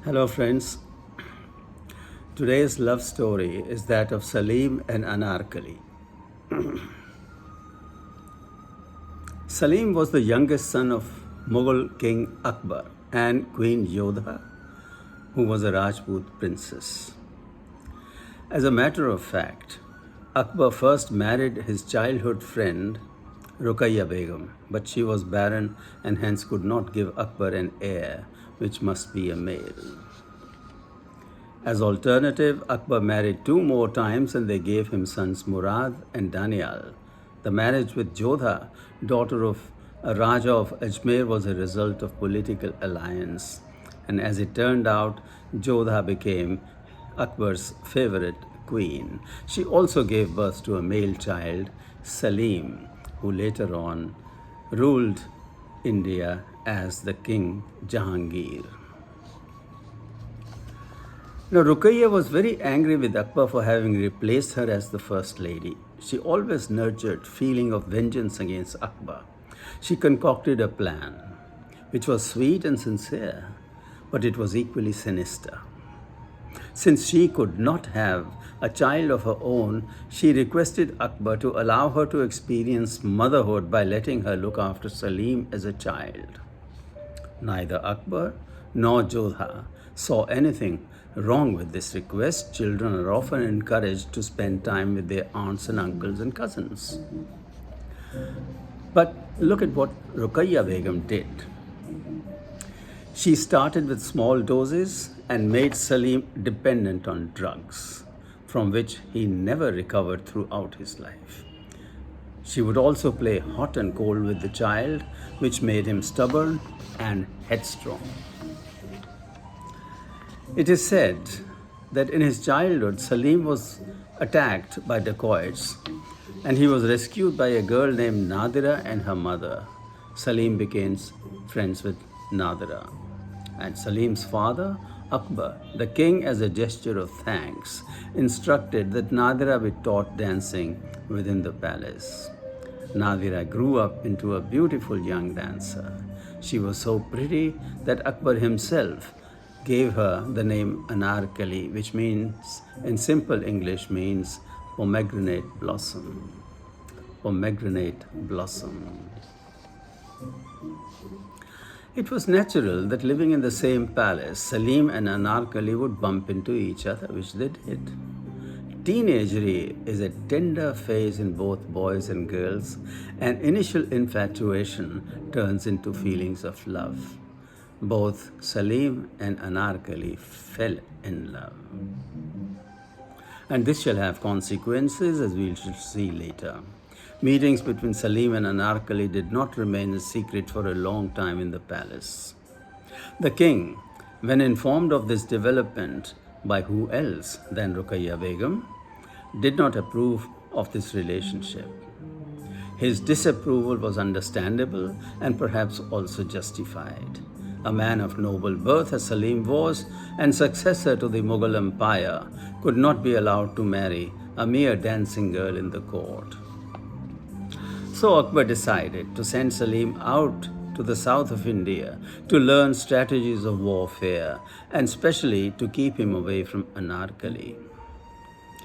Hello, friends. Today's love story is that of Salim and Anarkali. Salim was the youngest son of Mughal King Akbar and Queen Yodha, who was a Rajput princess. As a matter of fact, Akbar first married his childhood friend Ruqayya Begum, but she was barren and hence could not give Akbar an heir, which must be a male. As alternative, Akbar married two more times and they gave him sons Murad and Danial. The marriage with Jodha, daughter of a Raja of Ajmer, was a result of political alliance. And as it turned out, Jodha became Akbar's favorite queen. She also gave birth to a male child, Salim, who later on ruled India as the King Jahangir. Now, Ruqayya was very angry with Akbar for having replaced her as the first lady. She always nurtured feeling of vengeance against Akbar. She concocted a plan, which was sweet and sincere, but it was equally sinister. Since she could not have a child of her own, she requested Akbar to allow her to experience motherhood by letting her look after Salim as a child. Neither Akbar nor Jodha saw anything wrong with this request. Children are often encouraged to spend time with their aunts and uncles and cousins. But look at what Ruqayya Begum did. She started with small doses and made Salim dependent on drugs, from which he never recovered throughout his life. She would also play hot and cold with the child, which made him stubborn and headstrong. It is said that in his childhood, Salim was attacked by dacoits and he was rescued by a girl named Nadira and her mother. Salim became friends with Nadira. And Salim's father, Akbar, the king, as a gesture of thanks, instructed that Nadira be taught dancing within the palace. Nadira grew up into a beautiful young dancer. She was so pretty that Akbar himself gave her the name Anarkali, which means, in simple English, means pomegranate blossom. Pomegranate blossom. It was natural that living in the same palace, Salim and Anarkali would bump into each other, which they did. Teenagery is a tender phase in both boys and girls, and initial infatuation turns into feelings of love. Both Salim and Anarkali fell in love. And this shall have consequences, as we shall see later. Meetings between Salim and Anarkali did not remain a secret for a long time in the palace. The king, when informed of this development by who else than Ruqayya Begum, did not approve of this relationship. His disapproval was understandable and perhaps also justified. A man of noble birth as Salim was, and successor to the Mughal Empire, could not be allowed to marry a mere dancing girl in the court. So Akbar decided to send Salim out to the south of India to learn strategies of warfare and specially to keep him away from Anarkali.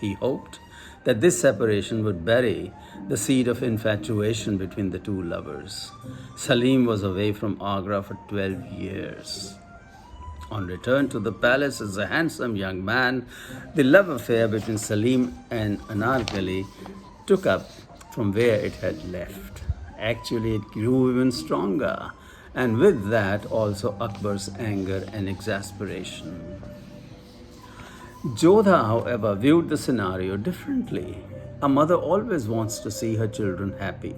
He hoped that this separation would bury the seed of infatuation between the two lovers. Salim was away from Agra for 12 years. On return to the palace as a handsome young man, the love affair between Salim and Anarkali took up from where it had left. Actually, it grew even stronger, and with that also Akbar's anger and exasperation. Jodha, however, viewed the scenario differently. A mother always wants to see her children happy.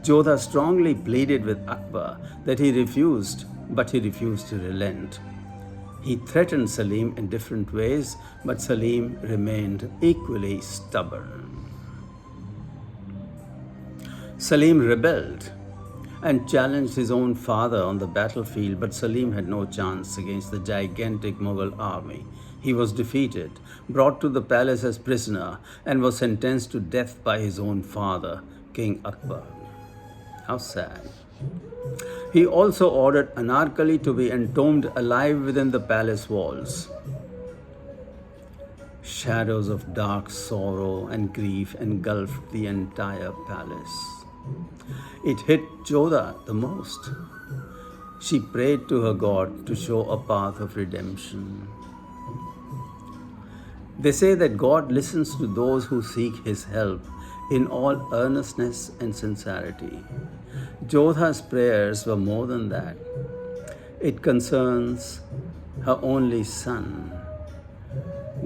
Jodha strongly pleaded with Akbar that he refused to relent. He threatened Salim in different ways, but Salim remained equally stubborn. Salim rebelled and challenged his own father on the battlefield, but Salim had no chance against the gigantic Mughal army. He was defeated, brought to the palace as prisoner, and was sentenced to death by his own father, King Akbar. How sad. He also ordered Anarkali to be entombed alive within the palace walls. Shadows of dark sorrow and grief engulfed the entire palace. It hit Jodha the most. She prayed to her God to show a path of redemption. They say that God listens to those who seek His help in all earnestness and sincerity. Jodha's prayers were more than that. It concerns her only son.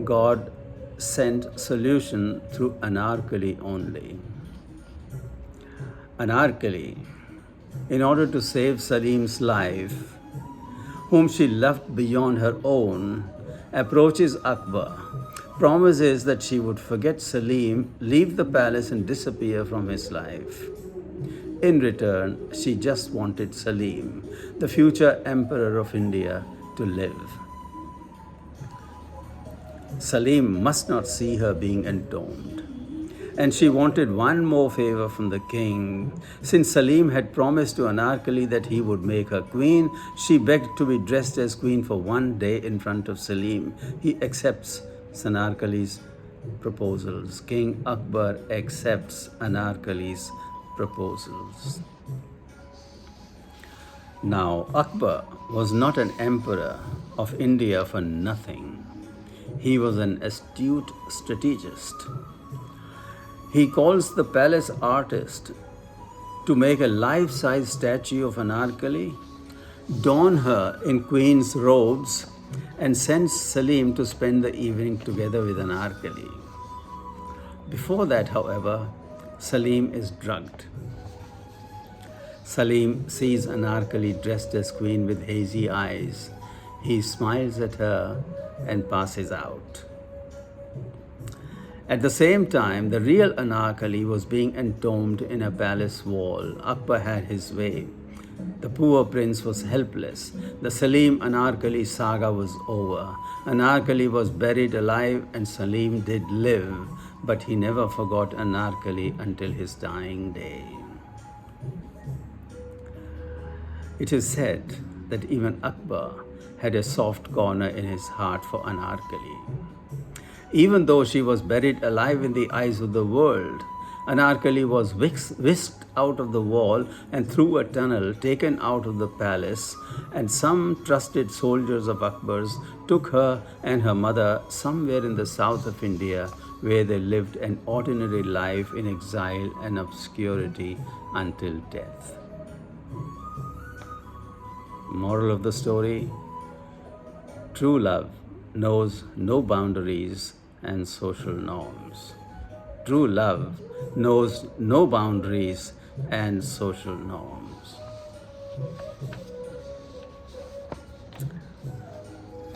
God sent solution through Anarkali only. Anarkali, in order to save Salim's life, whom she loved beyond her own, approaches Akbar, promises that she would forget Salim, leave the palace and disappear from his life. In return, she just wanted Salim, the future emperor of India, to live. Salim must not see her being entombed. And she wanted one more favor from the king. Since Salim had promised to Anarkali that he would make her queen, she begged to be dressed as queen for one day in front of Salim. He accepts Anarkali's proposals. King Akbar accepts Anarkali's proposals. Now, Akbar was not an emperor of India for nothing. He was an astute strategist. He calls the palace artist to make a life-size statue of Anarkali, don her in queen's robes, and sends Salim to spend the evening together with Anarkali. Before that, however, Salim is drugged. Salim sees Anarkali dressed as queen with hazy eyes. He smiles at her and passes out. At the same time, the real Anarkali was being entombed in a palace wall. Akbar had his way. The poor prince was helpless. The Salim Anarkali saga was over. Anarkali was buried alive and Salim did live, but he never forgot Anarkali until his dying day. It is said that even Akbar had a soft corner in his heart for Anarkali. Even though she was buried alive in the eyes of the world, Anarkali was whisked out of the wall and through a tunnel taken out of the palace, and some trusted soldiers of Akbar's took her and her mother somewhere in the south of India, where they lived an ordinary life in exile and obscurity until death. Moral of the story: true love knows no boundaries and social norms. True love knows no boundaries and social norms.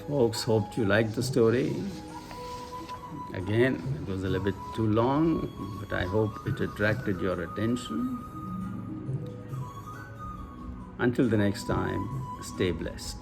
Folks, hope you liked the story. Again, it was a little bit too long, but I hope it attracted your attention. Until the next time, stay blessed.